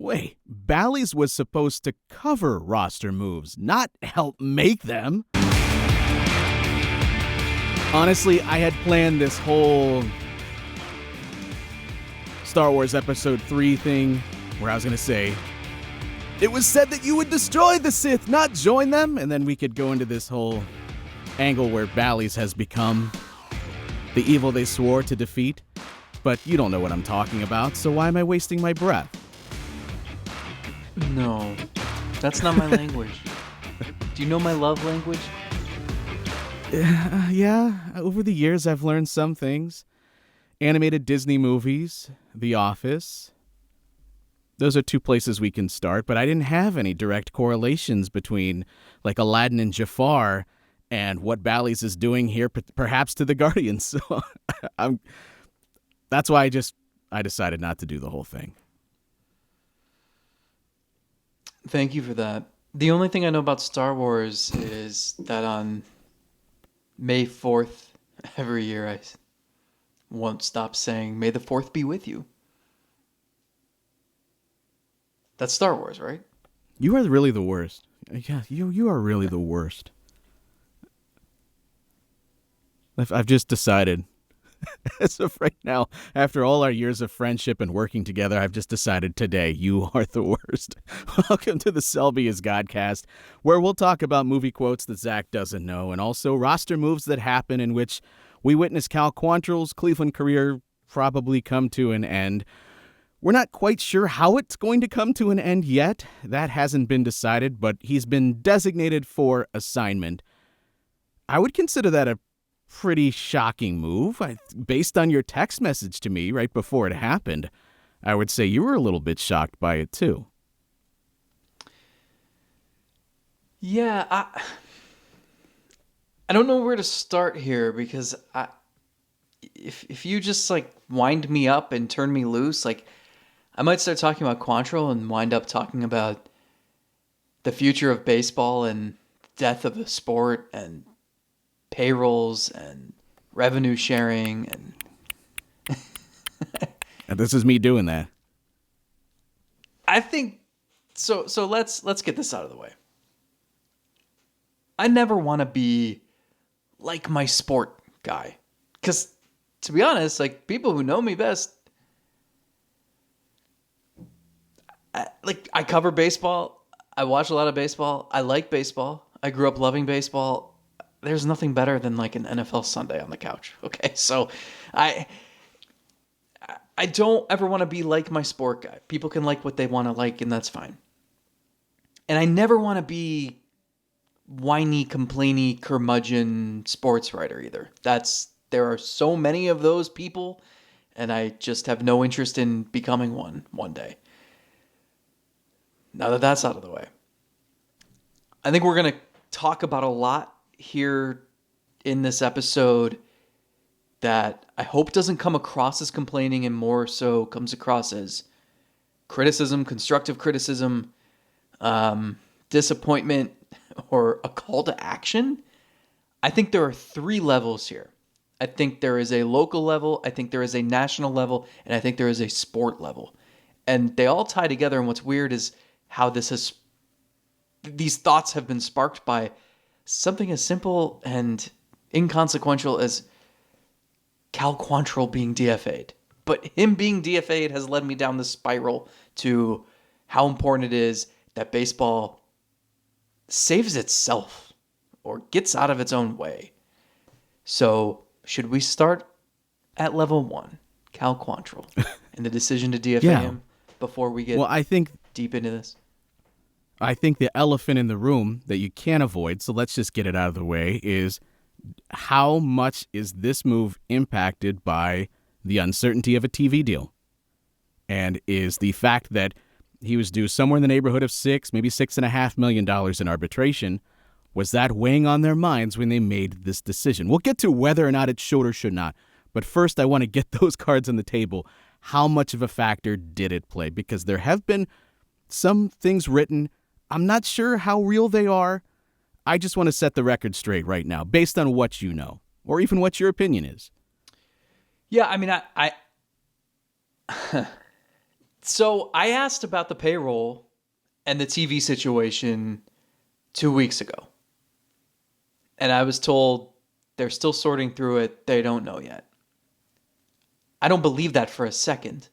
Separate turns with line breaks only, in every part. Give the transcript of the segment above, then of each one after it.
Wait, Bally's was supposed to cover roster moves, not help make them. Honestly, I had planned this whole Star Wars Episode 3 thing where I was going to say, it was said that you would destroy the Sith, not join them, and then we could go into this whole angle where Bally's has become the evil they swore to defeat. But you don't know what I'm talking about, so why am I wasting my breath?
No, that's not my language. Do you know my love language?
Yeah, over the years I've learned some things. Animated Disney movies, The Office. Those are two places we can start, but I didn't have any direct correlations between, like, Aladdin and Jafar and what Bally's is doing here, perhaps to the Guardians. So that's why I decided not to do the whole thing.
Thank you for that. The only thing I know about Star Wars is that on May 4th every year I won't stop saying, "May the 4th be with you." That's Star Wars, right?
You are really the worst. Yeah, you are really the worst. I've just decided, as of right now, after all our years of friendship and working together, I've just decided today you are the worst. Welcome to the Selby is Godcast, where we'll talk about movie quotes that Zach doesn't know, and also roster moves that happen in which we witness Cal Quantrill's Cleveland career probably come to an end. We're not quite sure how it's going to come to an end yet. That hasn't been decided, but he's been designated for assignment. I would consider that a pretty shocking move. Based on your text message to me right before it happened, I would say you were a little bit shocked by it too.
Yeah, I don't know where to start here because if you just like wind me up and turn me loose, like I might start talking about Quantrill and wind up talking about the future of baseball and death of the sport and payrolls and revenue sharing and
And this is me doing that.
I think so let's get this out of the way. I never want to be like my sport guy, cuz to be honest, like people who know me best, I cover baseball, I watch a lot of baseball, I like baseball, I grew up loving baseball. There's nothing better than like an NFL Sunday on the couch. Okay, so I don't ever want to be like my sport guy. People can like what they want to like, and that's fine. And I never want to be whiny, complainy, curmudgeon sports writer either. There are so many of those people, and I just have no interest in becoming one day. Now that that's out of the way, I think we're going to talk about a lot here in this episode that I hope doesn't come across as complaining and more so comes across as criticism, constructive criticism, disappointment, or a call to action. I think there are 3 levels here. I think there is a local level, I think there is a national level, and I think there is a sport level. And they all tie together, and what's weird is how these thoughts have been sparked by something as simple and inconsequential as Cal Quantrill being DFA'd. But him being DFA'd has led me down this spiral to how important it is that baseball saves itself or gets out of its own way. So, should we start at level 1, Cal Quantrill, and the decision to DFA him before we get deep into this?
I think the elephant in the room that you can't avoid, so let's just get it out of the way, is how much is this move impacted by the uncertainty of a TV deal? And is the fact that he was due somewhere in the neighborhood of maybe $6.5 million in arbitration, was that weighing on their minds when they made this decision? We'll get to whether or not it should or should not. But first, I want to get those cards on the table. How much of a factor did it play? Because there have been some things written. I'm not sure how real they are. I just want to set the record straight right now, based on what you know, or even what your opinion is.
Yeah, I mean, I So I asked about the payroll and the TV situation 2 weeks ago. And I was told they're still sorting through it. They don't know yet. I don't believe that for a second.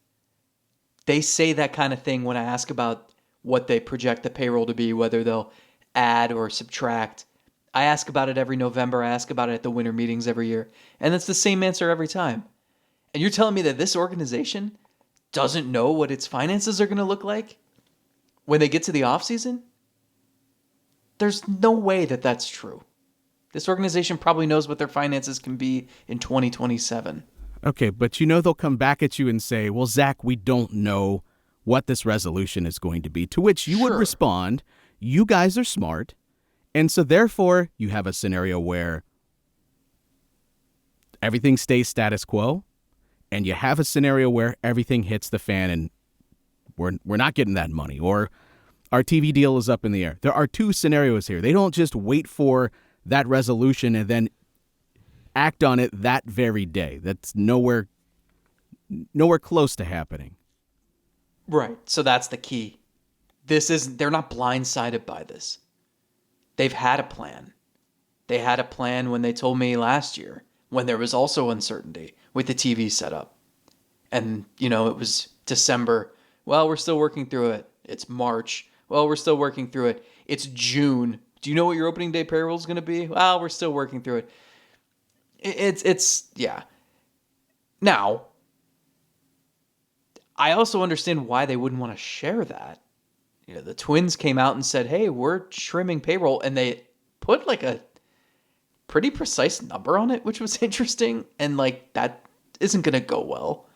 They say that kind of thing when I ask about what they project the payroll to be, whether they'll add or subtract. I ask about it every November. I ask about it at the winter meetings every year. And it's the same answer every time. And you're telling me that this organization doesn't know what its finances are going to look like when they get to the offseason? There's no way that that's true. This organization probably knows what their finances can be in 2027.
Okay, but they'll come back at you and say, well, Zach, we don't know what this resolution is going to be. To which you would respond, you guys are smart. And so therefore, you have a scenario where everything stays status quo. And you have a scenario where everything hits the fan and we're not getting that money, or our TV deal is up in the air. There are two scenarios here. They don't just wait for that resolution and then act on it that very day. That's nowhere close to happening.
Right. So that's the key. They're not blindsided by this. They've had a plan. They had a plan when they told me last year, when there was also uncertainty with the TV setup. And, it was December. Well, we're still working through it. It's March. Well, we're still working through it. It's June. Do you know what your opening day payroll is going to be? Well, we're still working through it. Yeah. Now, I also understand why they wouldn't want to share that. The Twins came out and said, hey, we're trimming payroll. And they put like a pretty precise number on it, which was interesting. And that isn't going to go well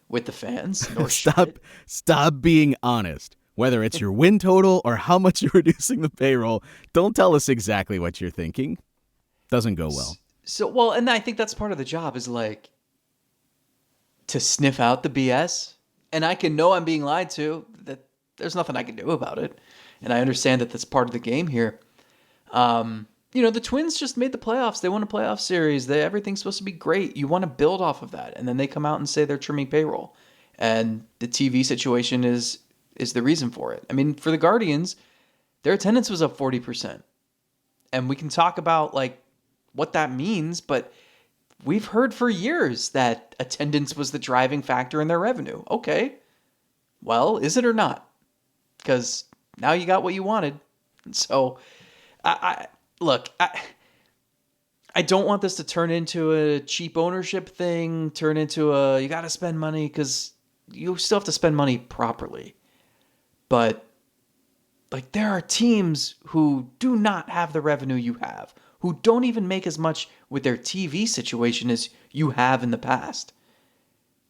with the fans. Nor
Stop being honest. Whether it's your win total or how much you're reducing the payroll, don't tell us exactly what you're thinking. Doesn't go well.
So, and I think that's part of the job is to sniff out the BS. And I can know I'm being lied to, that there's nothing I can do about it. And I understand that that's part of the game here. The Twins just made the playoffs. They won a playoff series. Everything's supposed to be great. You want to build off of that. And then they come out and say they're trimming payroll. And the TV situation is the reason for it. I mean, for the Guardians, their attendance was up 40%. And we can talk about what that means, but we've heard for years that attendance was the driving factor in their revenue. Okay. Well, is it or not? Because now you got what you wanted. So I don't want this to turn into a cheap ownership thing, turn into you got to spend money, because you still have to spend money properly. But there are teams who do not have the revenue you have, who don't even make as much with their TV situation as you have in the past,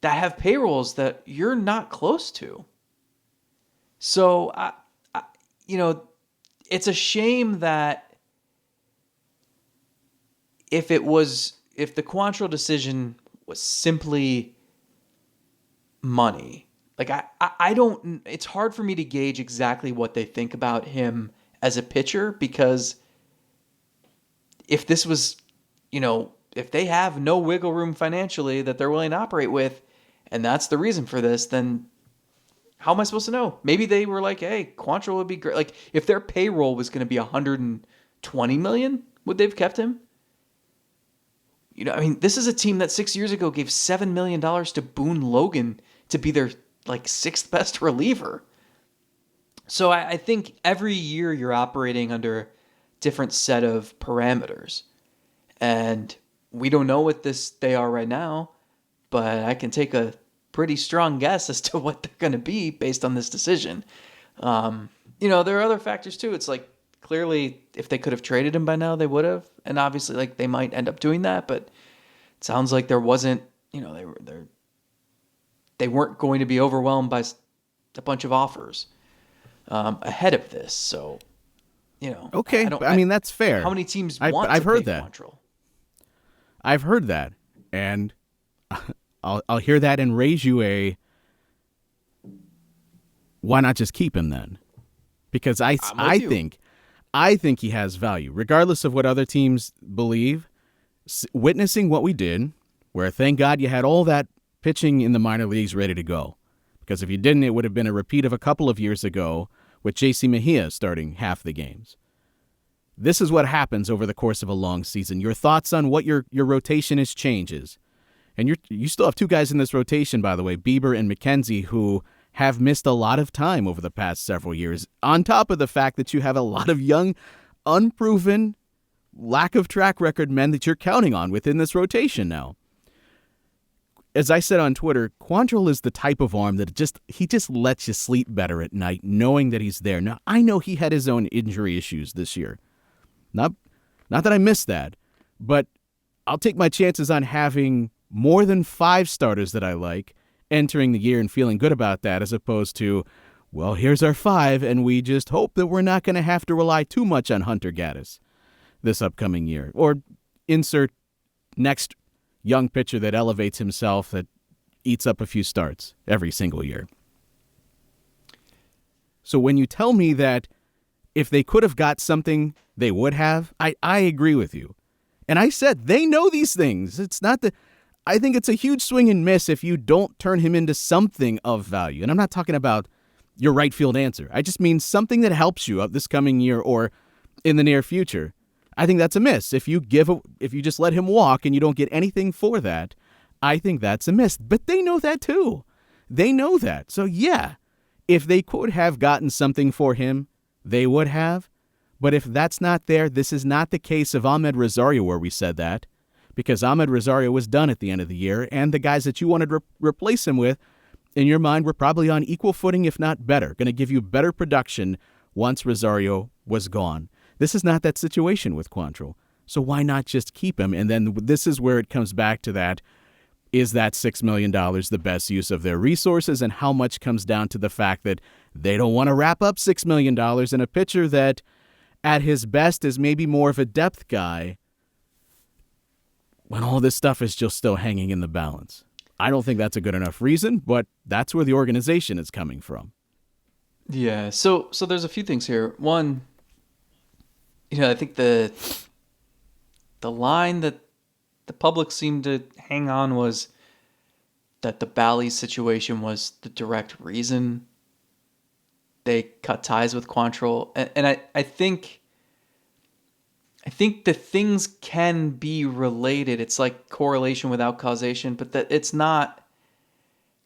that have payrolls that you're not close to. So, it's a shame that if the Quantrill decision was simply money, I don't, it's hard for me to gauge exactly what they think about him as a pitcher, because if this was, if they have no wiggle room financially that they're willing to operate with, and that's the reason for this, then how am I supposed to know? Maybe they were like, hey, Quantrill would be great. If their payroll was going to be $120 million, would they have kept him? This is a team that 6 years ago gave $7 million to Boone Logan to be their sixth best reliever. So I think every year you're operating under a different set of parameters. And we don't know what they are right now, but I can take a pretty strong guess as to what they're going to be based on this decision. There are other factors too. It's clearly if they could have traded him by now, they would have. And obviously they might end up doing that, but it sounds like there wasn't, they weren't going to be overwhelmed by a bunch of offers ahead of this. So,
okay. That's fair.
How many teams
I've
to
heard
pay
that.
Quantrill?
I've heard that, and I'll hear that and raise you why not just keep him then? Because I think he has value, regardless of what other teams believe. Witnessing what we did, where thank God you had all that pitching in the minor leagues ready to go, Because if you didn't, it would have been a repeat of a couple of years ago with J.C. Mejia starting half the games. This is what happens over the course of a long season. Your thoughts on what your rotation is changes. And you still have two guys in this rotation, by the way, Bieber and McKenzie, who have missed a lot of time over the past several years, on top of the fact that you have a lot of young, unproven, lack of track record men that you're counting on within this rotation now. As I said on Twitter, Quantrill is the type of arm that he just lets you sleep better at night knowing that he's there. Now, I know he had his own injury issues this year. Not that I missed that, but I'll take my chances on having more than 5 starters that I like entering the year and feeling good about that, as opposed to, well, here's our 5, and we just hope that we're not going to have to rely too much on Hunter Gaddis this upcoming year. Or insert next young pitcher that elevates himself, that eats up a few starts every single year. So when you tell me that if they could have got something, they would have, I agree with you. And I said, they know these things. It's not that I think it's a huge swing and miss if you don't turn him into something of value. And I'm not talking about your right field answer. I just mean something that helps you up this coming year or in the near future. I think that's a miss. If you just let him walk and you don't get anything for that, I think that's a miss. But they know that too. They know that. So yeah, if they could have gotten something for him, they would have. But if that's not there, this is not the case of Ahmed Rosario where we said that, because Ahmed Rosario was done at the end of the year, and the guys that you wanted to replace him with, in your mind, were probably on equal footing, if not better, going to give you better production once Rosario was gone. This is not that situation with Quantrill. So why not just keep him? And then this is where it comes back to that. Is that $6 million the best use of their resources? And how much comes down to the fact that they don't want to wrap up $6 million in a pitcher that at his best is maybe more of a depth guy when all this stuff is just still hanging in the balance. I don't think that's a good enough reason, but that's where the organization is coming from.
Yeah, so there's a few things here. One, I think the line that the public seemed to hang on was that the Bally situation was the direct reason they cut ties with Quantrill. And I think the things can be related. It's like correlation without causation, but that it's not,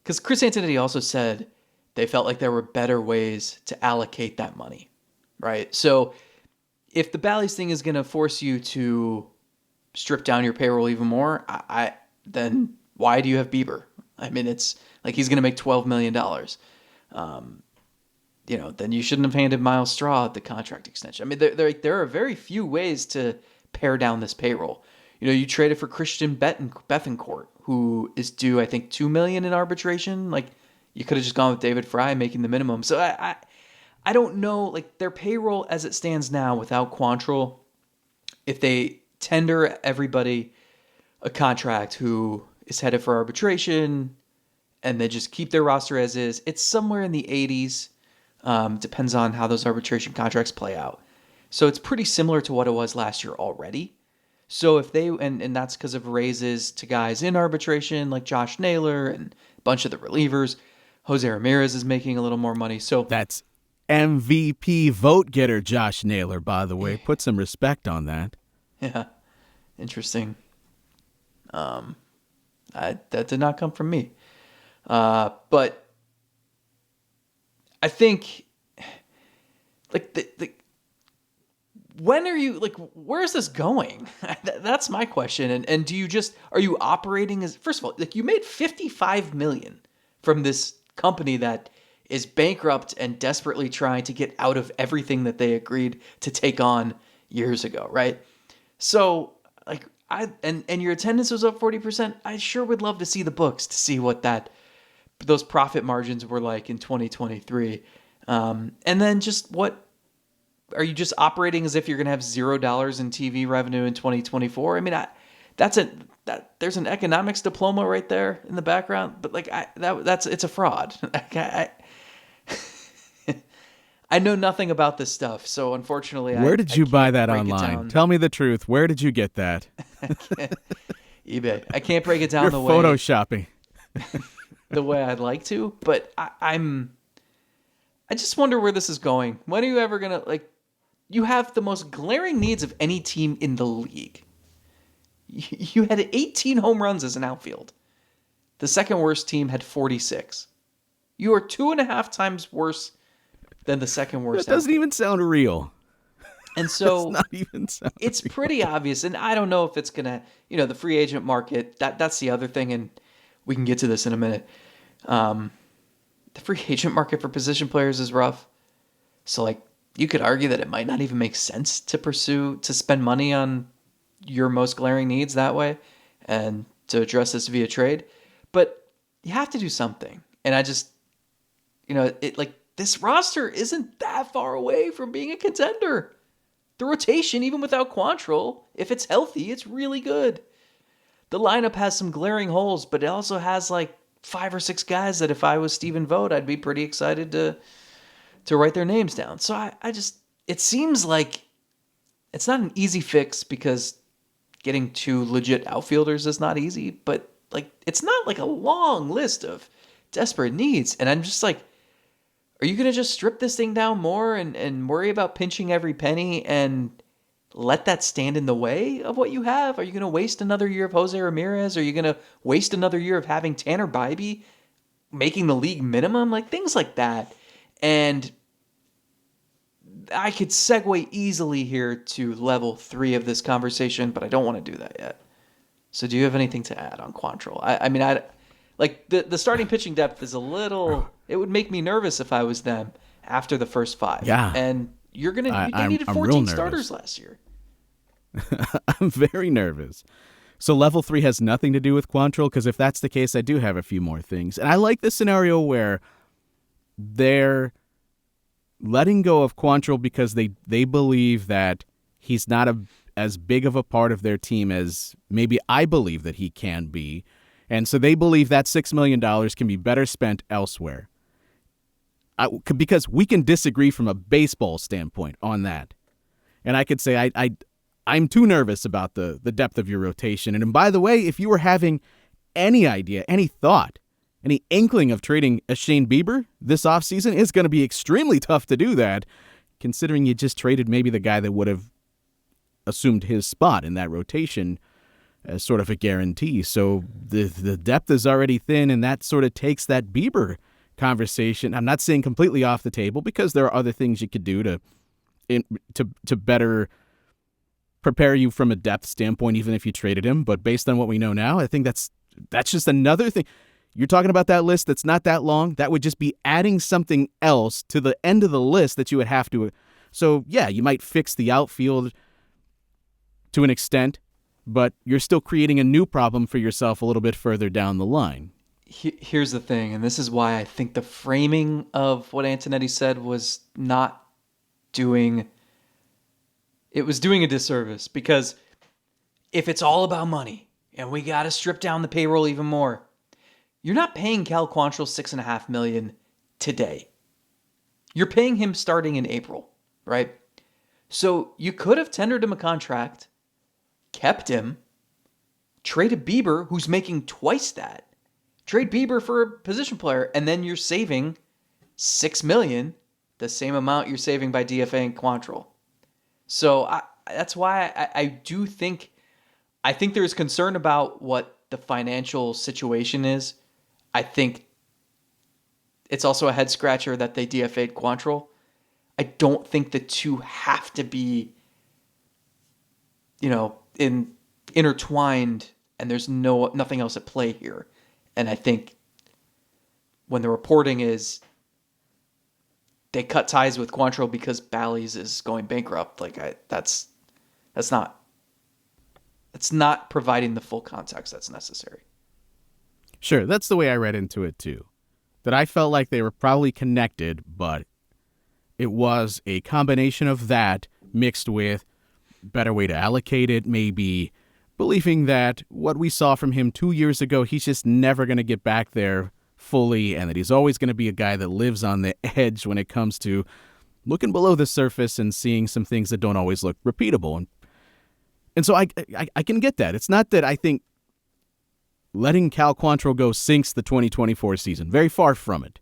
because Chris Antonetti also said they felt like there were better ways to allocate that money, right? So if the Bally's thing is going to force you to strip down your payroll even more, then why do you have Bieber? I mean, it's like he's going to make $12 million. Then you shouldn't have handed Miles Straw the contract extension. I mean, there are very few ways to pare down this payroll. You traded for Christian Bethencourt, who is due, I think, $2 million in arbitration. Like, you could have just gone with David Fry making the minimum. So I don't know, like, their payroll as it stands now without Quantrill, if they tender everybody a contract who is headed for arbitration and they just keep their roster as is, it's somewhere in the 80s. Depends on how those arbitration contracts play out. So it's pretty similar to what it was last year already. So if they, and that's because of raises to guys in arbitration like Josh Naylor and a bunch of the relievers. Jose Ramirez is making a little more money. So
that's MVP vote getter Josh Naylor, by the way. Put some respect on that.
Yeah. Interesting. That did not come from me. But I think, like, when are you, like, where is this going? That's my question. And do you are you operating as, first of all, like, you made $55 million from this company that is bankrupt and desperately trying to get out of everything that they agreed to take on years ago, right? So, like, and your attendance was up 40%. I sure would love to see the books to see what those profit margins were like in 2023. And then just what, are you just operating as if you're going to have $0 in TV revenue in 2024? I mean, there's an economics diploma right there in the background, but like it's a fraud. I know nothing about this stuff, so unfortunately,
where did you buy that online? Tell me the truth. Where did you get that?
eBay. I can't break it down
You're
the way.
photoshopping.
the way I'd like to, but I just wonder where this is going. When are you ever going to, like, you have the most glaring needs of any team in the league. You had 18 home runs as an outfield. The second worst team had 46. You are 2.5 times worse than the second worst.
That doesn't even sound real.
And so
not even sound
it's
real.
pretty obvious. And I don't know if it's going to, the free agent market, that's the other thing. And we can get to this in a minute. The free agent market for position players is rough. So, like, you could argue that it might not even make sense to spend money on your most glaring needs that way and to address this via trade. But you have to do something. And I just, this roster isn't that far away from being a contender. The rotation, even without Quantrill, if it's healthy, it's really good. The lineup has some glaring holes, but it also has like 5 or 6 guys that if I was Stephen Vogt, I'd be pretty excited to write their names down. So I just, it seems like it's not an easy fix because getting 2 legit outfielders is not easy, but like, it's not like a long list of desperate needs. And I'm just like, are you going to just strip this thing down more and worry about pinching every penny and let that stand in the way of what you have? Are you going to waste another year of Jose Ramirez? Are you going to waste another year of having Tanner Bybee making the league minimum? Like, things like that. And I could segue easily here to level 3 of this conversation, but I don't want to do that yet. So do you have anything to add on Quantrill? I mean, like the starting pitching depth is a little, it would make me nervous if I was them after the first 5.
Yeah.
And they needed
I'm
14 starters last year.
I'm very nervous. So level 3 has nothing to do with Quantrill, because if that's the case, I do have a few more things. And I like the scenario where they're letting go of Quantrill because they believe that he's not as big of a part of their team as maybe I believe that he can be. And so they believe that $6 million can be better spent elsewhere. Because we can disagree from a baseball standpoint on that. And I could say I'm too nervous about the depth of your rotation. And by the way, if you were having any idea, any thought, any inkling of trading a Shane Bieber this offseason, it's going to be extremely tough to do that, considering you just traded maybe the guy that would have assumed his spot in that rotation as sort of a guarantee. So the depth is already thin, and that sort of takes that Bieber conversation. I'm not saying completely off the table, because there are other things you could do to better prepare you from a depth standpoint, even if you traded him. But based on what we know now, I think that's just another thing. You're talking about that list that's not that long. That would just be adding something else to the end of the list that you would have to. So, yeah, you might fix the outfield to an extent, but you're still creating a new problem for yourself a little bit further down the line.
Here's the thing, and this is why I think the framing of what Antonetti said was not doing... It was doing a disservice, because if it's all about money and we got to strip down the payroll even more, you're not paying Cal Quantrill $6.5 million today. You're paying him starting in April, right? So you could have tendered him a contract, kept him, traded Bieber, who's making twice that. Trade Bieber for a position player, and then you're saving $6 million, the same amount you're saving by DFAing Quantrill. So that's why I do think, there's concern about what the financial situation is. I think it's also a head scratcher that they DFA'd Quantrill. I don't think the two have to be, intertwined, and there's nothing else at play here. And I think when the reporting is they cut ties with Quantrill because Bally's is going bankrupt, that's not providing the full context that's necessary.
Sure, that's the way I read into it too. That I felt like they were probably connected, but it was a combination of that mixed with better way to allocate it, maybe believing that what we saw from him 2 years ago, he's just never going to get back there fully, and that he's always going to be a guy that lives on the edge when it comes to looking below the surface and seeing some things that don't always look repeatable. And so I can get that. It's not that I think letting Cal Quantrill go sinks the 2024 season. Very far from it.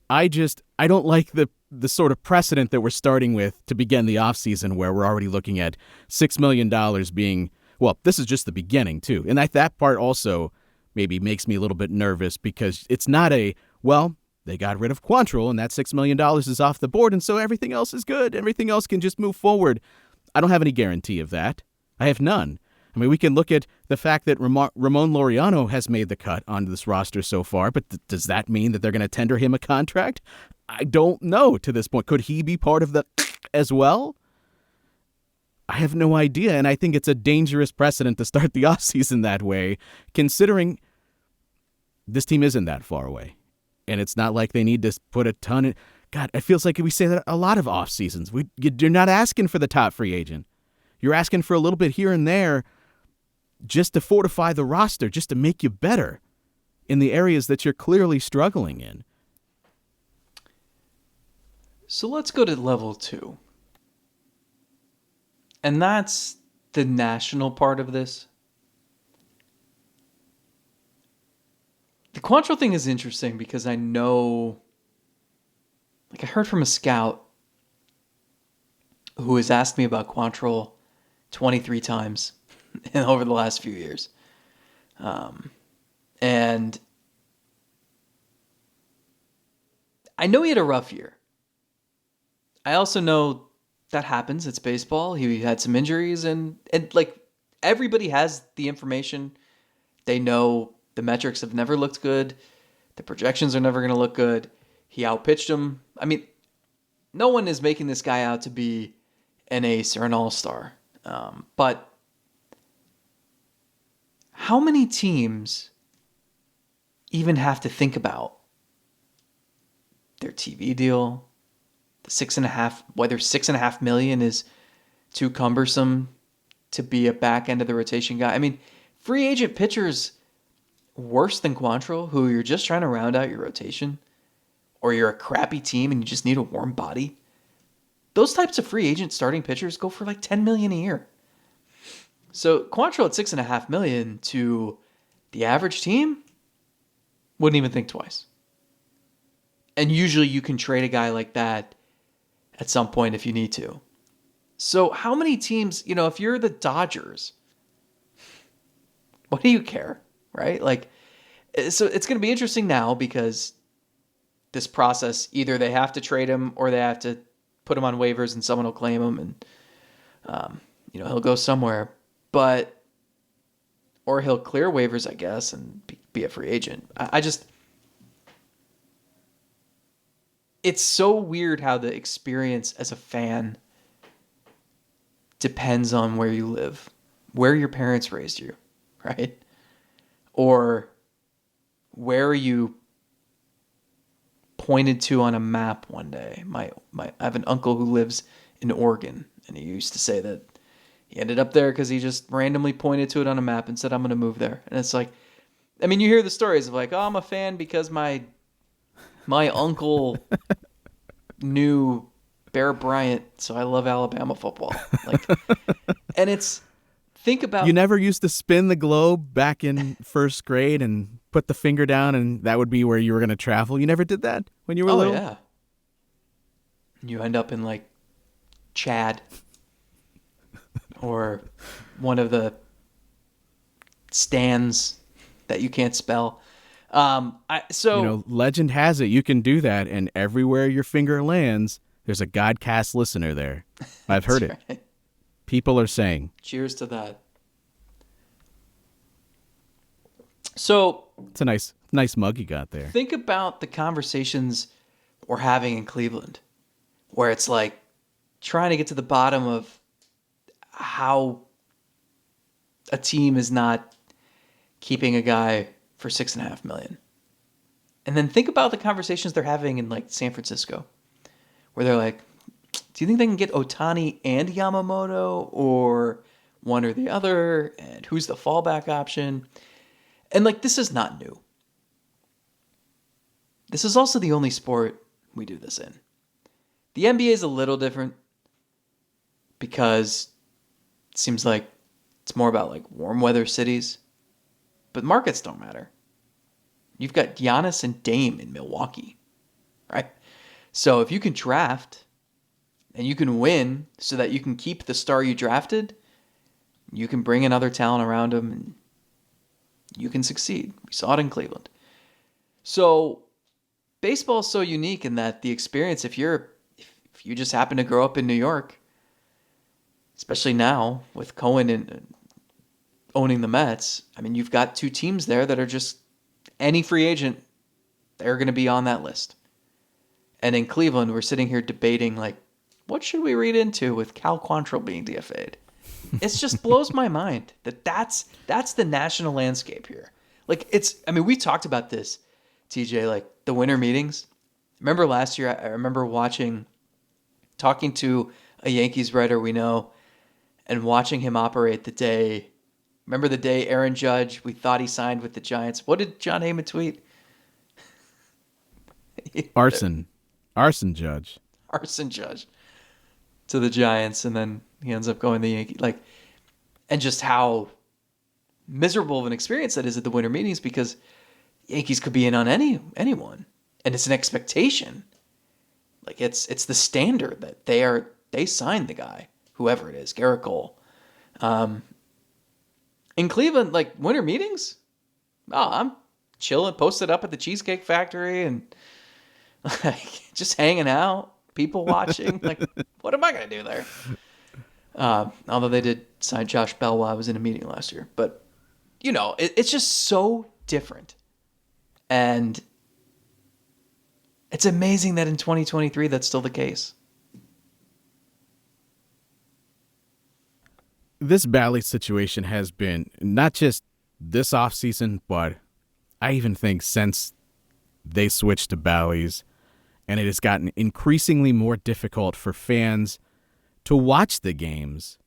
I don't like the sort of precedent that we're starting with to begin the offseason where we're already looking at $6 million being, well, this is just the beginning too. And that part also maybe makes me a little bit nervous because it's not they got rid of Quantrill and that $6 million is off the board and so everything else is good. Everything else can just move forward. I don't have any guarantee of that. I have none. I mean, we can look at the fact that Ramon Laureano has made the cut onto this roster so far, but does that mean that they're going to tender him a contract? I don't know to this point. Could he be part of the as well? I have no idea, and I think it's a dangerous precedent to start the offseason that way, considering this team isn't that far away, and it's not like they need to put a ton in. God, it feels like we say that a lot of off seasons. You're not asking for the top free agent. You're asking for a little bit here and there just to fortify the roster, just to make you better in the areas that you're clearly struggling in.
So let's go to level 2. And that's the national part of this. The Quantrill thing is interesting because I know, like I heard from a scout who has asked me about Quantrill 23 times over the last few years. And I know he had a rough year. I also know that happens. It's baseball. He had some injuries and like everybody has the information. They know the metrics have never looked good. The projections are never going to look good. He outpitched him. I mean, no one is making this guy out to be an ace or an all-star. But how many teams even have to think about their TV deal, the whether $6.5 million is too cumbersome to be a back end of the rotation guy? I mean, free agent pitchers worse than Quantrill, who you're just trying to round out your rotation, or you're a crappy team and you just need a warm body. Those types of free agent starting pitchers go for like $10 million a year. So Quantrill at $6.5 million to the average team wouldn't even think twice. And usually you can trade a guy like that at some point if you need to. So how many teams, if you're the Dodgers, what do you care, right? Like, so it's going to be interesting now because this process, either they have to trade him or they have to put him on waivers and someone will claim him and, he'll go somewhere. Or he'll clear waivers, I guess, and be a free agent. It's so weird how the experience as a fan depends on where you live, where your parents raised you, right? Or where you pointed to on a map one day. I have an uncle who lives in Oregon, and he used to say that he ended up there because he just randomly pointed to it on a map and said, I'm going to move there. And it's like, I mean, you hear the stories of like, oh, I'm a fan because my uncle knew Bear Bryant, so I love Alabama football. Like, and think about...
You never used to spin the globe back in first grade and put the finger down and that would be where you were going to travel? You never did that when you were little?
Oh, yeah. You end up in like Chad or one of the stands that you can't spell.
Legend has it you can do that, and everywhere your finger lands, there's a Godcast listener there. I've heard it. Right. People are saying.
Cheers to that. So
it's a nice mug you got there.
Think about the conversations we're having in Cleveland, where it's like trying to get to the bottom of how a team is not keeping a guy for $6.5 million. And then think about the conversations they're having in like San Francisco, where they're like, do you think they can get Ohtani and Yamamoto or one or the other? And who's the fallback option? And like, this is not new. This is also the only sport we do this in. The NBA is a little different because it seems like it's more about like warm weather cities but markets don't matter. You've got Giannis and Dame in Milwaukee, right? So if you can draft and you can win so that you can keep the star you drafted, you can bring in other talent around him and you can succeed. We saw it in Cleveland. So baseball is so unique in that the experience, if you just happen to grow up in New York, especially now with Cohen and owning the Mets, I mean, you've got two teams there that are just any free agent, they're going to be on that list. And in Cleveland, we're sitting here debating, like, what should we read into with Cal Quantrill being DFA'd? It just blows my mind that's the national landscape here. Like, we talked about this, TJ, like the winter meetings. Remember last year, I remember talking to a Yankees writer we know and watching him operate the day. Remember the day Aaron Judge, we thought he signed with the Giants. What did John Heyman tweet?
Arson Judge.
Arson Judge to the Giants, and then he ends up going to the Yankees. Like, and just how miserable of an experience that is at the winter meetings, because Yankees could be in on anyone, and it's an expectation. Like, it's the standard that they signed the guy, whoever it is, Garrett Cole. In Cleveland, like, winter meetings, I'm chilling, posted up at the Cheesecake Factory and like just hanging out, people watching. Like, what am I going to do there? Although they did sign Josh Bell while I was in a meeting last year. But, it's just so different. And it's amazing that in 2023 that's still the case.
This Bally situation has been not just this offseason, but I even think since they switched to Bally's, and it has gotten increasingly more difficult for fans to watch the games.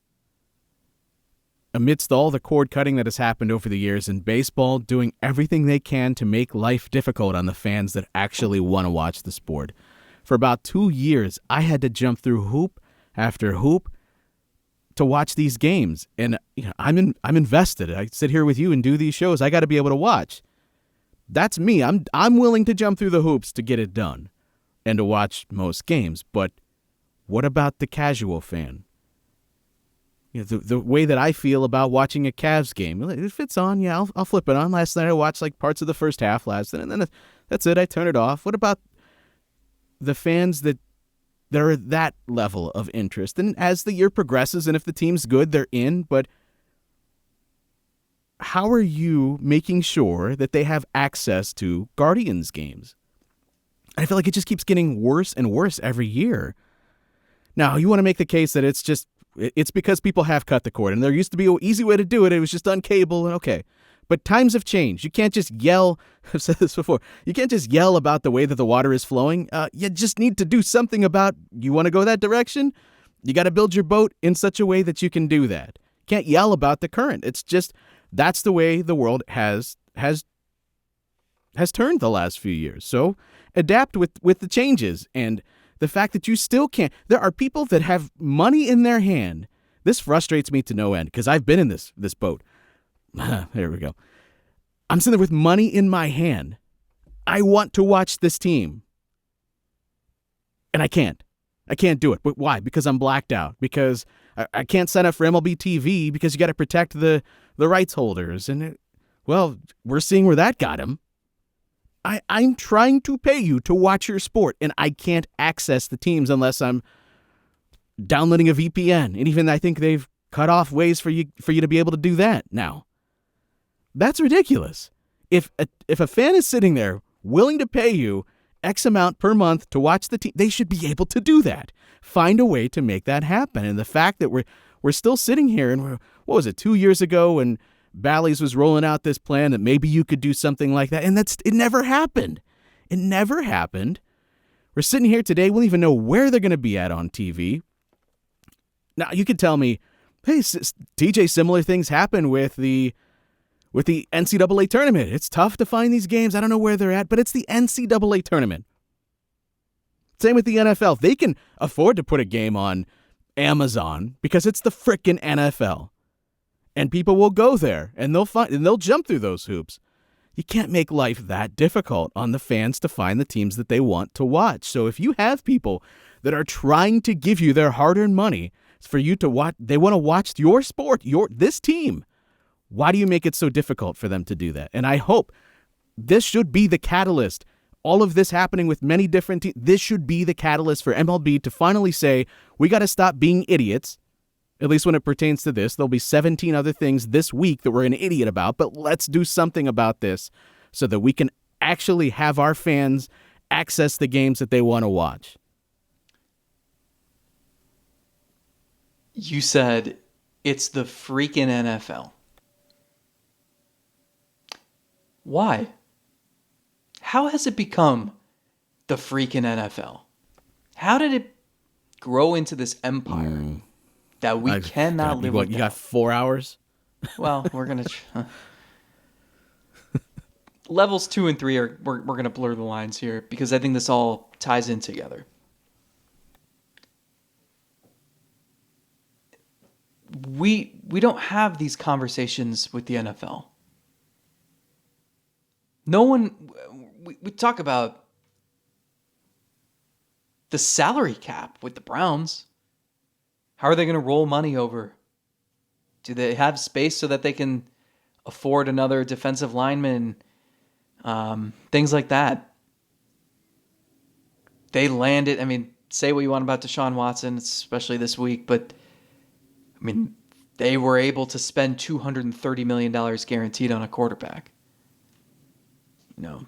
Amidst all the cord cutting that has happened over the years in baseball, doing everything they can to make life difficult on the fans that actually want to watch the sport. For about 2 years, I had to jump through hoop after hoop to watch these games, and I'm invested. I sit here with you and do these shows. I got to be able to watch. That's me. I'm willing to jump through the hoops to get it done and to watch most games. But what about the casual fan? The way that I feel about watching a Cavs game. If it's on, yeah, I'll flip it on. Last night I watched like parts of the first half and then that's it. I turn it off. What about the fans that are at that level of interest? And as the year progresses, and if the team's good, they're in. But how are you making sure that they have access to Guardians games? I feel like it just keeps getting worse and worse every year. Now, you want to make the case that it's because people have cut the cord, and there used to be an easy way to do it. It was just on cable, and okay. But times have changed. You can't just yell. I've said this before. You can't just yell about the way that the water is flowing. You just need to do something about, you want to go that direction? You got to build your boat in such a way that you can do that. You can't yell about the current. It's just, that's the way the world has turned the last few years. So adapt with the changes. And the fact that you still can't. There are people that have money in their hand. This frustrates me to no end because I've been in this boat. There we go. I'm sitting there with money in my hand. I want to watch this team. And I can't. I can't do it. But why? Because I'm blacked out. Because I can't sign up for MLB TV because you got to protect the rights holders. And, we're seeing where that got him. I'm trying to pay you to watch your sport, and I can't access the teams unless I'm downloading a VPN. And even I think they've cut off ways for you to be able to do that now. That's ridiculous. If a fan is sitting there willing to pay you X amount per month to watch the team, they should be able to do that. Find a way to make that happen. And the fact that we're still sitting here, and what was it, 2 years ago, when Bally's was rolling out this plan that maybe you could do something like that, and it never happened. It never happened. We're sitting here today. We don't even know where they're going to be at on TV. Now, you could tell me, hey, TJ, similar things happen with the NCAA tournament. It's tough to find these games. I don't know where they're at, but it's the NCAA tournament. Same with the NFL. They can afford to put a game on Amazon because it's the frickin' NFL. and people will go there and they'll jump through those hoops. You can't make life that difficult on the fans to find the teams that they want to watch. So if you have people that are trying to give you their hard-earned money for you to watch, they want to watch your sport, this team, why do you make it so difficult for them to do that? And I hope this should be the catalyst. All of this happening with many different teams, this should be the catalyst for MLB to finally say, we got to stop being idiots. At least when it pertains to this, there'll be 17 other things this week that we're an idiot about, but let's do something about this so that we can actually have our fans access the games that they want to watch.
You said it's the freaking NFL. Why? How has it become the freaking NFL? How did it grow into this empire that we cannot live without?
You got 4 hours?
Well, we're going to... Levels 2 and 3 we're going to blur the lines here because I think this all ties in together. We don't have these conversations with the NFL. No one... We talk about the salary cap with the Browns. How are they going to roll money over? Do they have space so that they can afford another defensive lineman? Things like that. They landed, I mean, say what you want about Deshaun Watson, especially this week, but I mean, they were able to spend $230 million guaranteed on a quarterback. You know,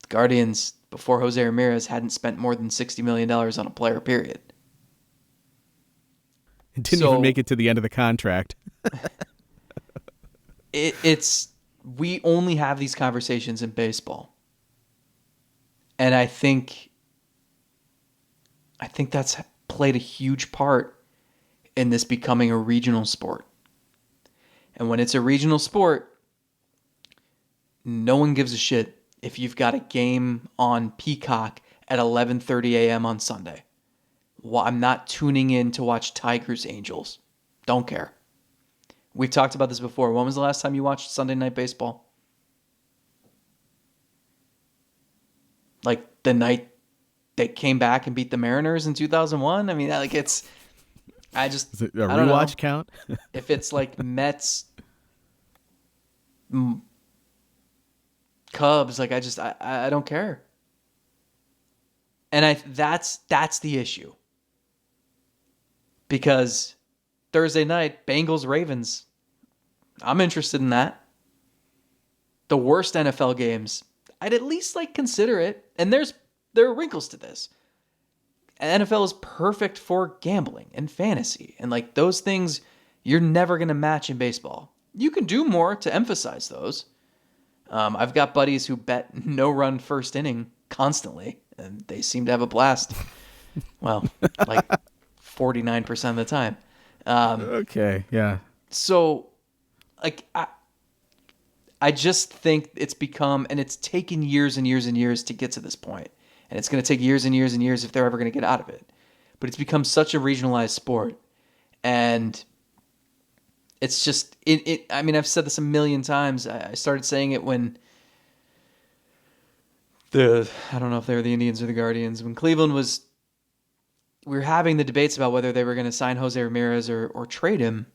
the Guardians, before Jose Ramirez, hadn't spent more than $60 million on a player, period.
It didn't even make it to the end of the contract.
We only have these conversations in baseball. And I think that's played a huge part in this becoming a regional sport. And when it's a regional sport, no one gives a shit if you've got a game on Peacock at 11:30 a.m. on Sunday. Well, I'm not tuning in to watch Tigers Angels. Don't care. We've talked about this before. When was the last time you watched Sunday Night Baseball? Like the night they came back and beat the Mariners in 2001? I mean, like it's...
Is it a rewatch count?
If it's like Mets, Cubs, like I don't care. And that's the issue. Because Thursday night, Bengals Ravens, I'm interested in that. The worst NFL games, I'd at least like consider it. And there are wrinkles to this. NFL is perfect for gambling and fantasy. And like those things you're never going to match in baseball. You can do more to emphasize those. I've got buddies who bet no run first inning constantly, and they seem to have a blast. Well, like 49% of the time.
Okay, yeah.
So, like, I just think it's become, and it's taken years and years and years to get to this point. And it's going to take years and years and years if they're ever going to get out of it. But it's become such a regionalized sport. And it's just, I mean, I've said this a million times. I started saying it when I don't know if they were the Indians or the Guardians, when Cleveland we were having the debates about whether they were going to sign Jose Ramirez or trade him.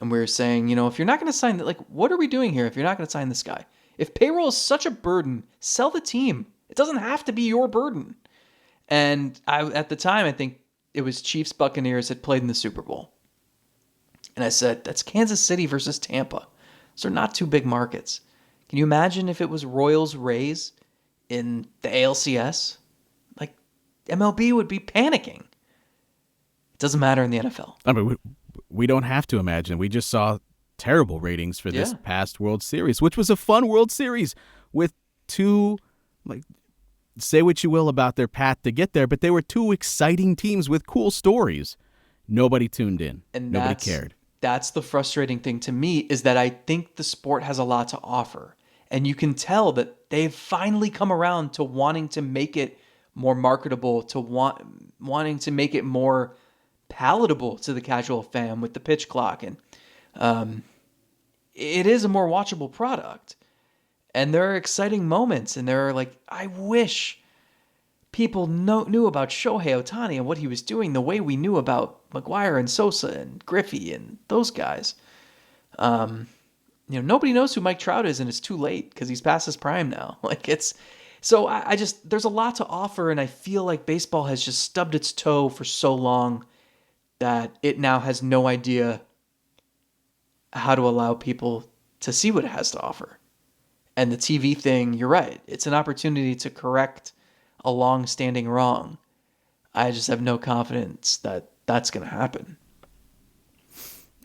And we were saying, you know, if you're not going to sign, like, what are we doing here if you're not going to sign this guy? If payroll is such a burden, sell the team. It doesn't have to be your burden. And at the time, I think it was Chiefs Buccaneers had played in the Super Bowl. And I said, that's Kansas City versus Tampa. Those are not two big markets. Can you imagine if it was Royals Rays in the ALCS? Like, MLB would be panicking. It doesn't matter in the NFL.
I mean, we don't have to imagine. We just saw terrible ratings for this past World Series, which was a fun World Series with two, like, say what you will about their path to get there, but they were two exciting teams with cool stories. Nobody tuned in. And nobody cared.
That's the frustrating thing to me, is that I think the sport has a lot to offer. And you can tell that they've finally come around to wanting to make it more marketable, to wanting to make it more palatable to the casual fan with the pitch clock. And it is a more watchable product. And there are exciting moments, and there are like, I wish people knew about Shohei Ohtani and what he was doing the way we knew about McGuire and Sosa and Griffey and those guys. Nobody knows who Mike Trout is, and it's too late because he's past his prime now. I just, there's a lot to offer, and I feel like baseball has just stubbed its toe for so long that it now has no idea how to allow people to see what it has to offer. And the TV thing, you're right. It's an opportunity to correct a long-standing wrong. I just have no confidence that that's going to happen.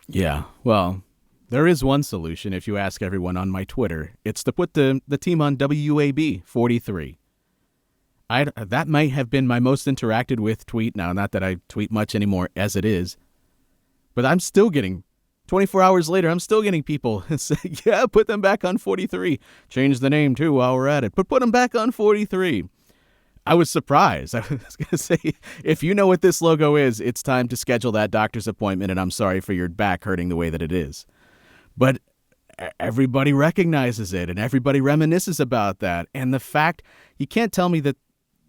Yeah, well, there is one solution if you ask everyone on my Twitter. It's to put the team on WAB 43. That might have been my most interacted with tweet. Now, not that I tweet much anymore as it is, but I'm still getting, 24 hours later, I'm still getting people say, yeah, put them back on 43. Change the name too while we're at it, but put them back on 43. I was surprised. I was going to say, if you know what this logo is, it's time to schedule that doctor's appointment, and I'm sorry for your back hurting the way that it is. But everybody recognizes it, and everybody reminisces about that. And the fact, you can't tell me that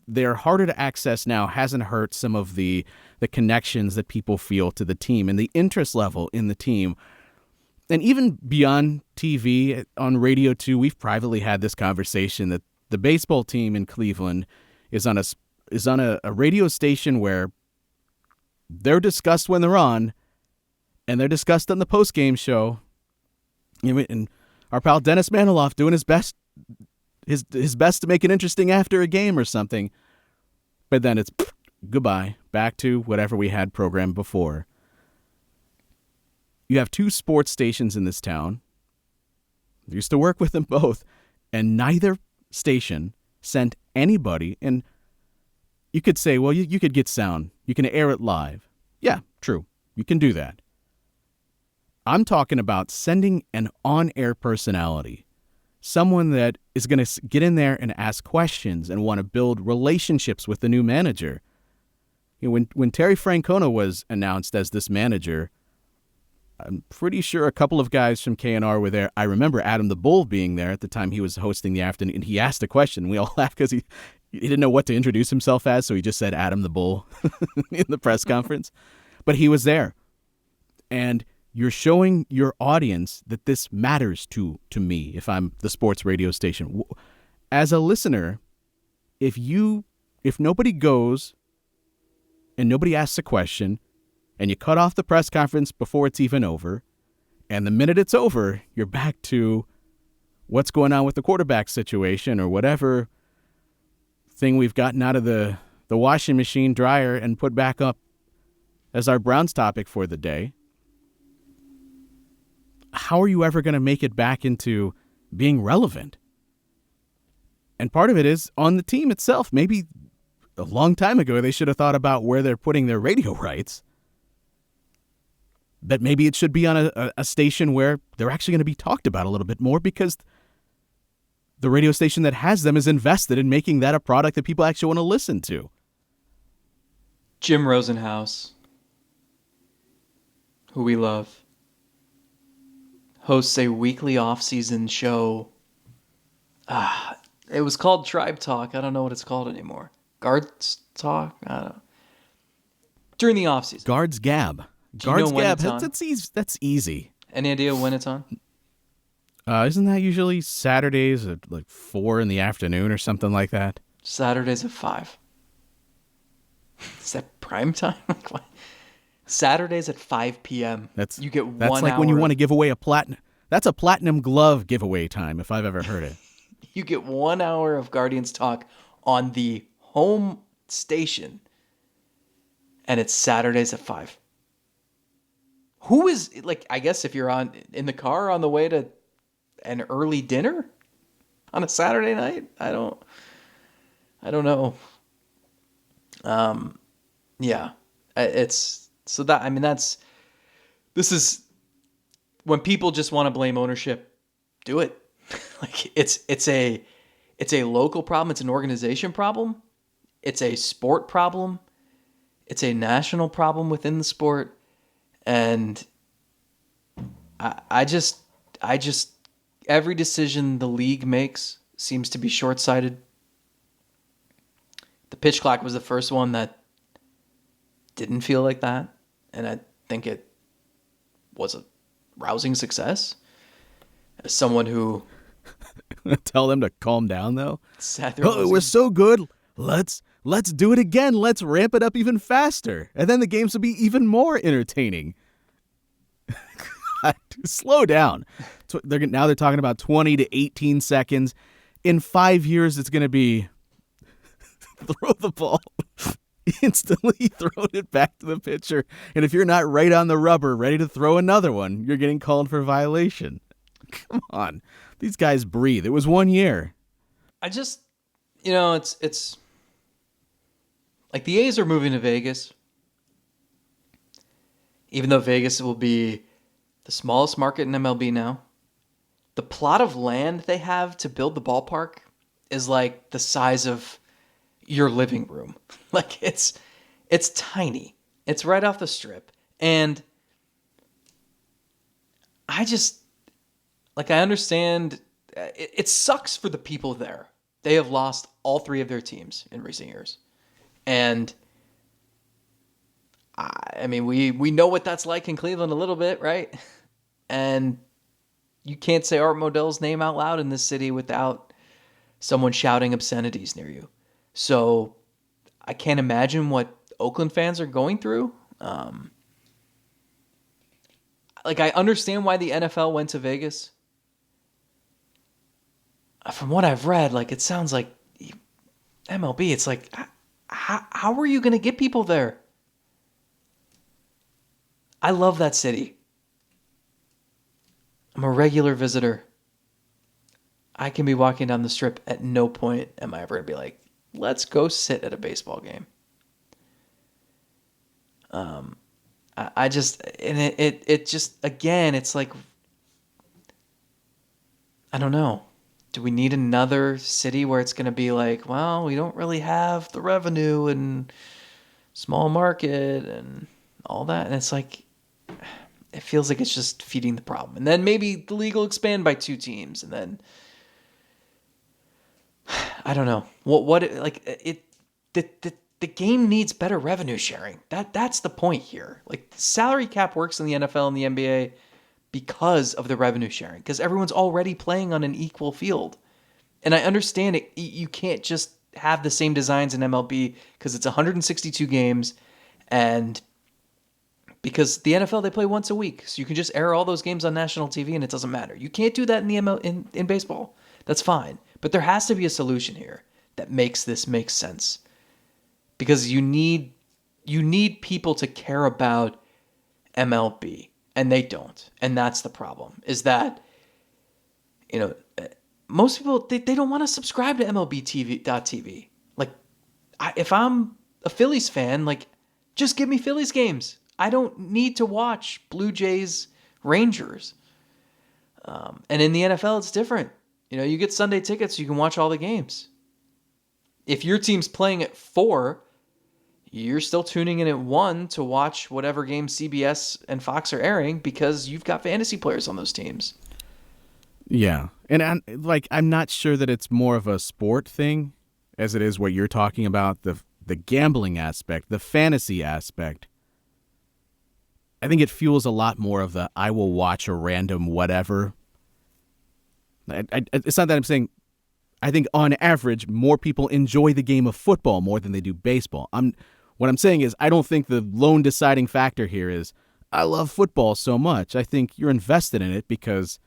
they're harder to access now hasn't hurt some of the connections that people feel to the team and the interest level in the team. And even beyond TV, on radio too, we've privately had this conversation that the baseball team in Cleveland is on a radio station where they're discussed when they're on, and they're discussed on the post-game show. And our pal Dennis Maniloff doing his best to make it interesting after a game or something. But then it's goodbye, back to whatever we had programmed before. You have two sports stations in this town. I used to work with them both, and neither station sent anybody. And you could say, well, you could get sound. You can air it live. Yeah, true. You can do that. I'm talking about sending an on-air personality, someone that is going to get in there and ask questions and want to build relationships with the new manager. When Terry Francona was announced as this manager, I'm pretty sure a couple of guys from KNR were there. I remember Adam the Bull being there at the time he was hosting the afternoon, and he asked a question. We all laughed because he didn't know what to introduce himself as, so he just said Adam the Bull in the press conference. But he was there. And you're showing your audience that this matters to me if I'm the sports radio station. As a listener, if nobody goes and nobody asks a question, and you cut off the press conference before it's even over, and the minute it's over, you're back to what's going on with the quarterback situation or whatever thing we've gotten out of the washing machine dryer and put back up as our Browns topic for the day. How are you ever going to make it back into being relevant? And part of it is on the team itself. Maybe a long time ago, they should have thought about where they're putting their radio rights. That maybe it should be on a station where they're actually going to be talked about a little bit more because the radio station that has them is invested in making that a product that people actually want to listen to.
Jim Rosenhaus, who we love, hosts a weekly off-season show. It was called Tribe Talk. I don't know what it's called anymore. Guards Talk? I don't know. During the off-season.
Guards Gab.
Do you know when it's on?
That's easy.
Any idea when it's on?
Isn't that usually Saturdays at like 4 in the afternoon or something like that?
Saturdays at 5. Is that prime time? Saturdays at 5 p.m. You get 1 hour.
That's like when you want to give away a platinum. That's a platinum glove giveaway time if I've ever heard it.
You get 1 hour of Guardians talk on the home station, and it's Saturdays at 5. Who is, like, I guess if you're in the car on the way to an early dinner on a Saturday night, I don't know. Yeah, it's so that, I mean, this is when people just want to blame ownership, do it. Like it's a local problem. It's an organization problem. It's a sport problem. It's a national problem within the sport. And I every decision the league makes seems to be short-sighted. The pitch clock was the first one that didn't feel like that, and I think it was a rousing success. As someone who
tell them to calm down, though.
Oh,
it was so good. Let's do it again. Let's ramp it up even faster, and then the games will be even more entertaining. God, slow down. Now they're talking about 20 to 18 seconds. In 5 years, it's going to be throw the ball, instantly throw it back to the pitcher, and if you're not right on the rubber, ready to throw another one, you're getting called for violation. Come on. These guys breathe. It was 1 year.
I just, it's like the A's are moving to Vegas. Even though Vegas will be the smallest market in MLB now, the plot of land they have to build the ballpark is like the size of your living room. Like it's tiny. It's right off the strip. And I just, like, I understand it sucks for the people there. They have lost all 3 of their teams in recent years. And I mean, we know what that's like in Cleveland a little bit, right? And you can't say Art Modell's name out loud in this city without someone shouting obscenities near you. So I can't imagine what Oakland fans are going through. Like, I understand why the NFL went to Vegas. From what I've read, like, it sounds like MLB, it's like, how are you going to get people there? I love that city. I'm a regular visitor. I can be walking down the strip. At no point am I ever going to be like, let's go sit at a baseball game. I just, and it just, again, it's like, I don't know. Do we need another city where it's going to be like, well, we don't really have the revenue and small market and all that? And it's like, it feels like it's just feeding the problem. And then maybe the league will expand by 2 teams. And then, I don't know. The game needs better revenue sharing. That's the point here. Like, the salary cap works in the NFL and the NBA because of the revenue sharing, because everyone's already playing on an equal field. And I understand it. You can't just have the same designs in MLB because it's 162 games, and because the NFL, they play once a week, so you can just air all those games on national TV and it doesn't matter. You can't do that in the in baseball. That's fine, but there has to be a solution here that makes this make sense, because you need people to care about MLB. And they don't. And that's the problem, is that, most people, they don't want to subscribe to MLB.TV. Like, if I'm a Phillies fan, like, just give me Phillies games. I don't need to watch Blue Jays, Rangers. And in the NFL, it's different. You get Sunday tickets, you can watch all the games. If your team's playing at 4, you're still tuning in at 1 to watch whatever game CBS and Fox are airing, because you've got fantasy players on those teams.
Yeah. And I'm not sure that it's more of a sport thing as it is what you're talking about, the gambling aspect, the fantasy aspect. I think it fuels a lot more of the I will watch a random whatever. It's not that I'm saying, I think on average more people enjoy the game of football more than they do baseball. What I'm saying is, I don't think the lone deciding factor here is, I love football so much. I think you're invested in it because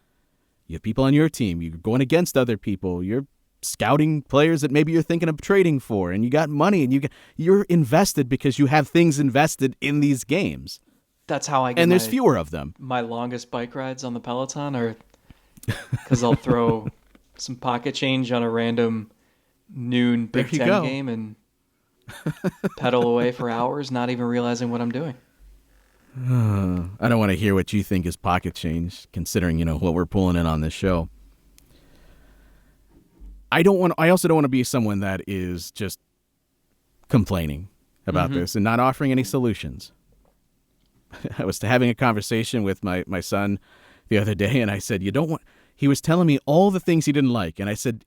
you have people on your team. You're going against other people. You're scouting players that maybe you're thinking of trading for, and you got money, and you're invested because you have things invested in these games.
That's how I get.
And there's fewer of them.
My longest bike rides on the Peloton are because I'll throw some pocket change on a random noon Big Ten game and pedal away for hours, not even realizing what I'm doing.
I don't want to hear what you think is pocket change, considering, what we're pulling in on this show. I also don't want to be someone that is just complaining about this and not offering any solutions. I was having a conversation with my son the other day, and I said, you don't want. He was telling me all the things he didn't like, and I said,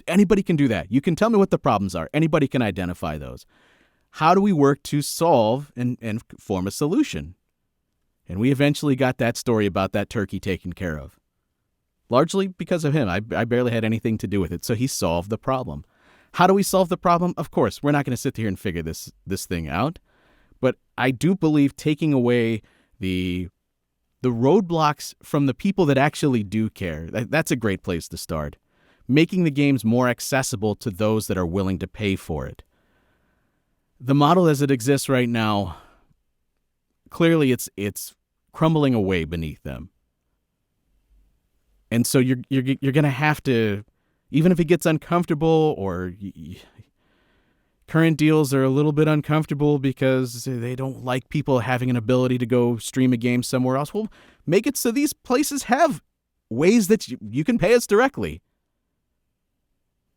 anybody can do that. You can tell me what the problems are. Anybody can identify those. How do we work to solve and form a solution? And we eventually got that story about that turkey taken care of. Largely because of him. I barely had anything to do with it. So he solved the problem. How do we solve the problem? Of course, we're not going to sit here and figure this thing out. But I do believe taking away the roadblocks from the people that actually do care, that's a great place to start. Making the games more accessible to those that are willing to pay for it. The model as it exists right now, clearly it's crumbling away beneath them. And so you're going to have to, even if it gets uncomfortable or current deals are a little bit uncomfortable because they don't like people having an ability to go stream a game somewhere else, well, make it so these places have ways that you can pay us directly.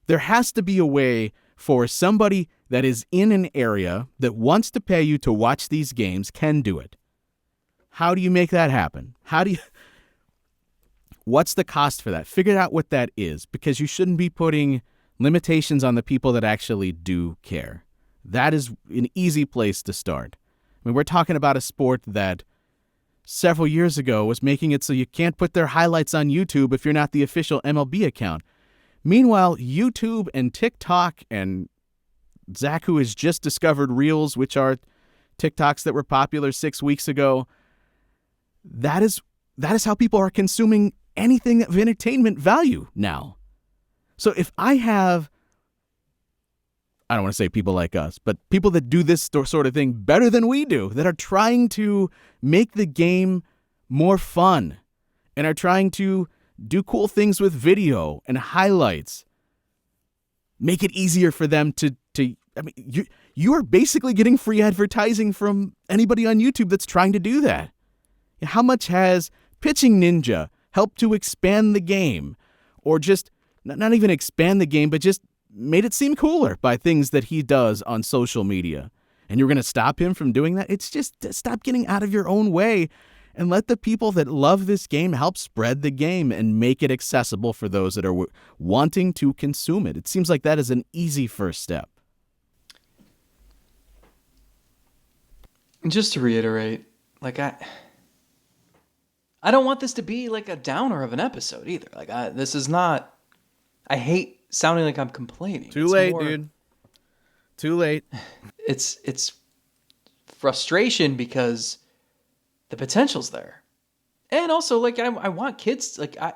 There has to be a way for somebody that is in an area that wants to pay you to watch these games can do it. How do you make that happen? What's the cost for that? Figure out what that is, because you shouldn't be putting limitations on the people that actually do care. That is an easy place to start. I mean, we're talking about a sport that several years ago was making it so you can't put their highlights on YouTube if you're not the official MLB account. Meanwhile, YouTube and TikTok and Zach, who has just discovered Reels, which are TikToks that were popular 6 weeks ago, that is how people are consuming anything of entertainment value now. So if I don't want to say people like us, but people that do this sort of thing better than we do, that are trying to make the game more fun and are trying to do cool things with video and highlights, make it easier for them to I mean, you are basically getting free advertising from anybody on YouTube that's trying to do that. How much has Pitching Ninja helped to expand the game, or just not even expand the game, but just made it seem cooler by things that he does on social media? And you're going to stop him from doing that? It's just stop getting out of your own way and let the people that love this game help spread the game and make it accessible for those that are wanting to consume it. It seems like that is an easy first step.
Just to reiterate, like I don't want this to be like a downer of an episode either. Like this is not. I hate sounding like I'm complaining.
Too late, dude. Too late.
It's frustration because the potential's there, and also like I want kids. Like I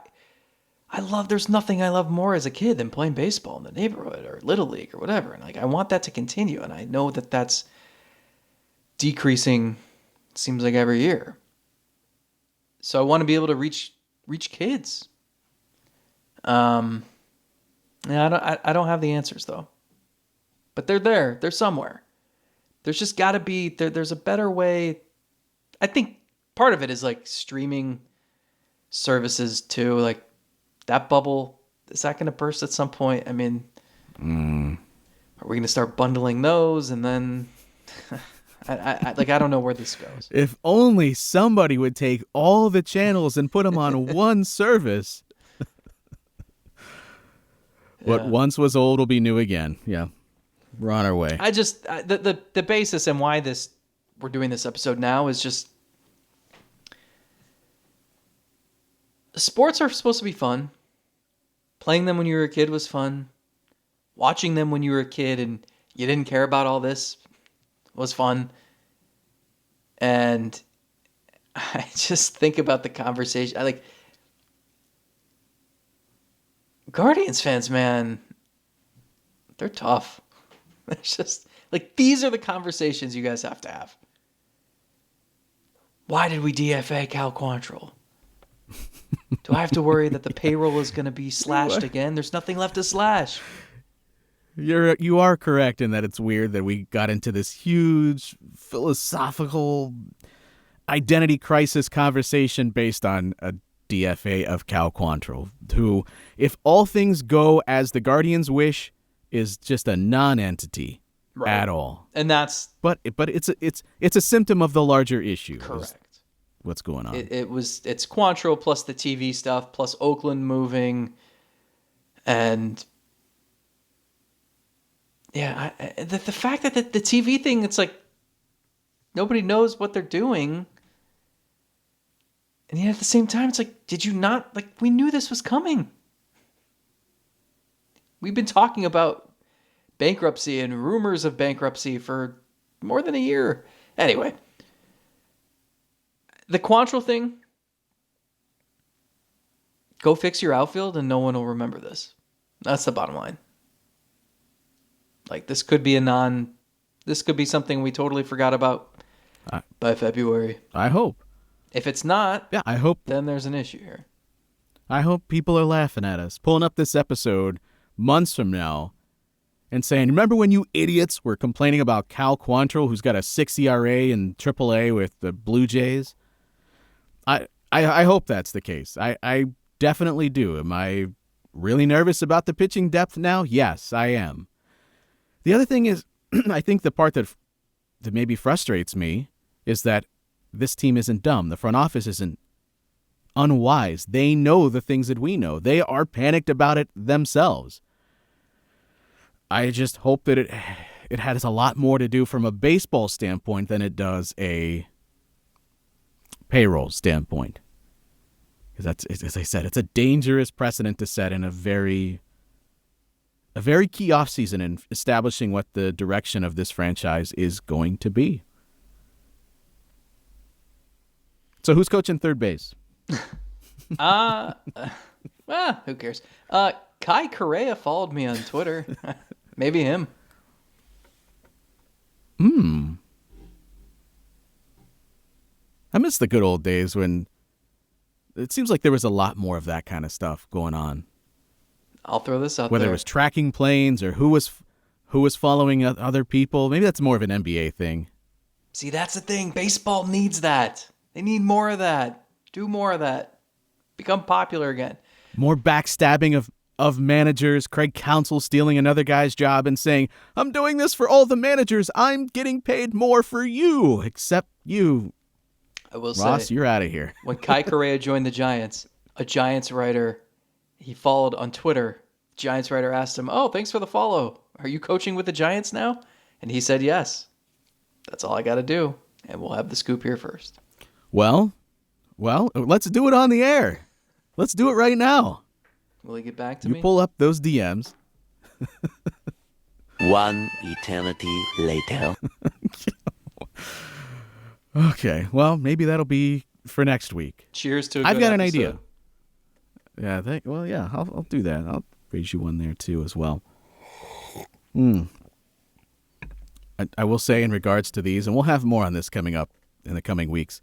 love. There's nothing I love more as a kid than playing baseball in the neighborhood or Little League or whatever. And like I want that to continue, and I know that that's decreasing. Seems like every year. So I want to be able to reach kids. Yeah, I don't have the answers though, but they're there. They're somewhere. There's just got to be there's a better way. I think part of it is like streaming services too. Like that bubble, is that going to burst at some point? I mean, are we going to start bundling those and then? I don't know where this goes.
If only somebody would take all the channels and put them on one service. What once was old will be new again. Yeah, we're on our way.
I just the basis and why we're doing this episode now is just sports are supposed to be fun. Playing them when you were a kid was fun. Watching them when you were a kid and you didn't care about all this was fun. And I just think about the conversation. I like Guardians fans, man. They're tough. It's just like these are the conversations you guys have to have. Why did we DFA Cal Quantrill? Do I have to worry that the payroll is going to be slashed again? There's nothing left to slash.
You are correct in that it's weird that we got into this huge philosophical identity crisis conversation based on a DFA of Cal Quantrill, who, if all things go as the Guardians wish, is just a non-entity at all.
And that's
but it's a symptom of the larger issue.
Correct.
what's going on.
It's Quantrill plus the TV stuff plus Oakland moving, and yeah, the fact that the TV thing, it's like nobody knows what they're doing, and yet at the same time, it's like, did you not, like, we knew this was coming. We've been talking about bankruptcy and rumors of bankruptcy for more than a year. Anyway, the Quantrill thing, go fix your outfield and no one will remember this. That's the bottom line. Like, this could be something we totally forgot about by February.
I hope.
If it's not,
yeah, I hope.
Then there's an issue here.
I hope people are laughing at us, pulling up this episode months from now and saying, remember when you idiots were complaining about Cal Quantrill, who's got a 6 ERA in AAA with the Blue Jays? I hope that's the case. I definitely do. Am I really nervous about the pitching depth now? Yes, I am. The other thing is, I think the part that maybe frustrates me is that this team isn't dumb. The front office isn't unwise. They know the things that we know. They are panicked about it themselves. I just hope that it has a lot more to do from a baseball standpoint than it does a payroll standpoint. Because that's, as I said, it's a dangerous precedent to set in a very key offseason in establishing what the direction of this franchise is going to be. So who's coaching third base?
Who cares? Kai Correa followed me on Twitter. Maybe him.
I miss the good old days when it seems like there was a lot more of that kind of stuff going on.
I'll throw this out
Whether
there.
it was tracking planes or who was following other people. Maybe that's more of an NBA thing.
See, that's the thing. Baseball needs that. They need more of that. Do more of that. Become popular again.
More backstabbing of managers. Craig Counsell stealing another guy's job and saying, I'm doing this for all the managers. I'm getting paid more for you. Except you.
I will
Ross,
say,
you're out of here.
When Kai Correa joined the Giants, a Giants writer, he followed on Twitter. Giants writer asked him, oh, thanks for the follow. Are you coaching with the Giants now? And he said yes. That's all I got to do. And we'll have the scoop here first.
Well, let's do it on the air. Let's do it right now.
Will he get back to me?
You pull up those DMs.
One eternity later.
Okay, well, maybe that'll be for next week.
Cheers to a
I've
good
got an
episode.
idea. Yeah, I'll do that. I'll raise you one there too as well. I will say in regards to these, and we'll have more on this coming up in the coming weeks.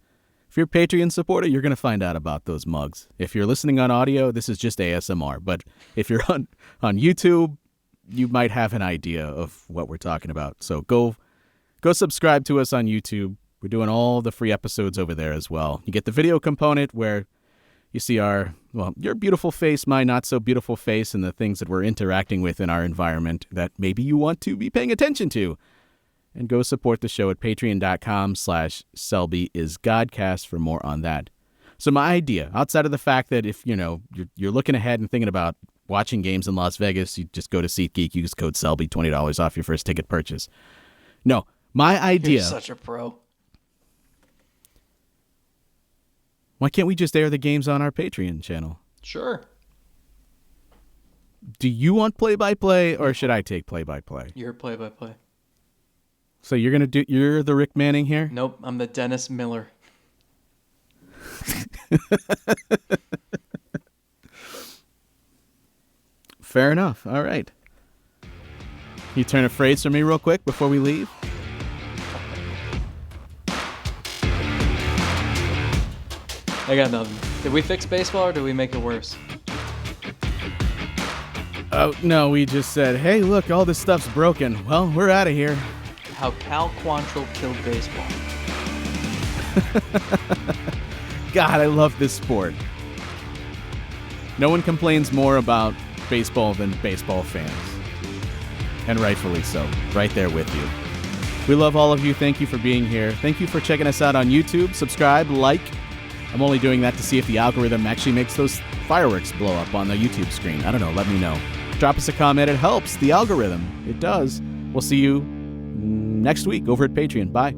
If you're a Patreon supporter, you're going to find out about those mugs. If you're listening on audio, this is just ASMR. But if you're on YouTube, you might have an idea of what we're talking about. So go subscribe to us on YouTube. We're doing all the free episodes over there as well. You get the video component where you see your beautiful face, my not so beautiful face, and the things that we're interacting with in our environment that maybe you want to be paying attention to. And go support the show at patreon.com/SelbyIsGodcast for more on that. So my idea, outside of the fact that if you're looking ahead and thinking about watching games in Las Vegas, you just go to SeatGeek, use code Selby, $20 off your first ticket purchase. No, my idea.
You're such a pro.
Why can't we just air the games on our Patreon channel?
Sure.
Do you want play-by-play or should I take play-by-play?
You're play-by-play.
So you're the Rick Manning here?
Nope, I'm the Dennis Miller.
Fair enough. All right. You turn a phrase for me real quick before we leave?
I got nothing. Did we fix baseball or did we make it worse?
Oh, no, we just said, hey, look, all this stuff's broken. Well, we're out of here.
How Cal Quantrill killed baseball.
God, I love this sport. No one complains more about baseball than baseball fans. And rightfully so. Right there with you. We love all of you. Thank you for being here. Thank you for checking us out on YouTube. Subscribe, like, I'm only doing that to see if the algorithm actually makes those fireworks blow up on the YouTube screen. I don't know. Let me know. Drop us a comment. It helps the algorithm. It does. We'll see you next week over at Patreon. Bye.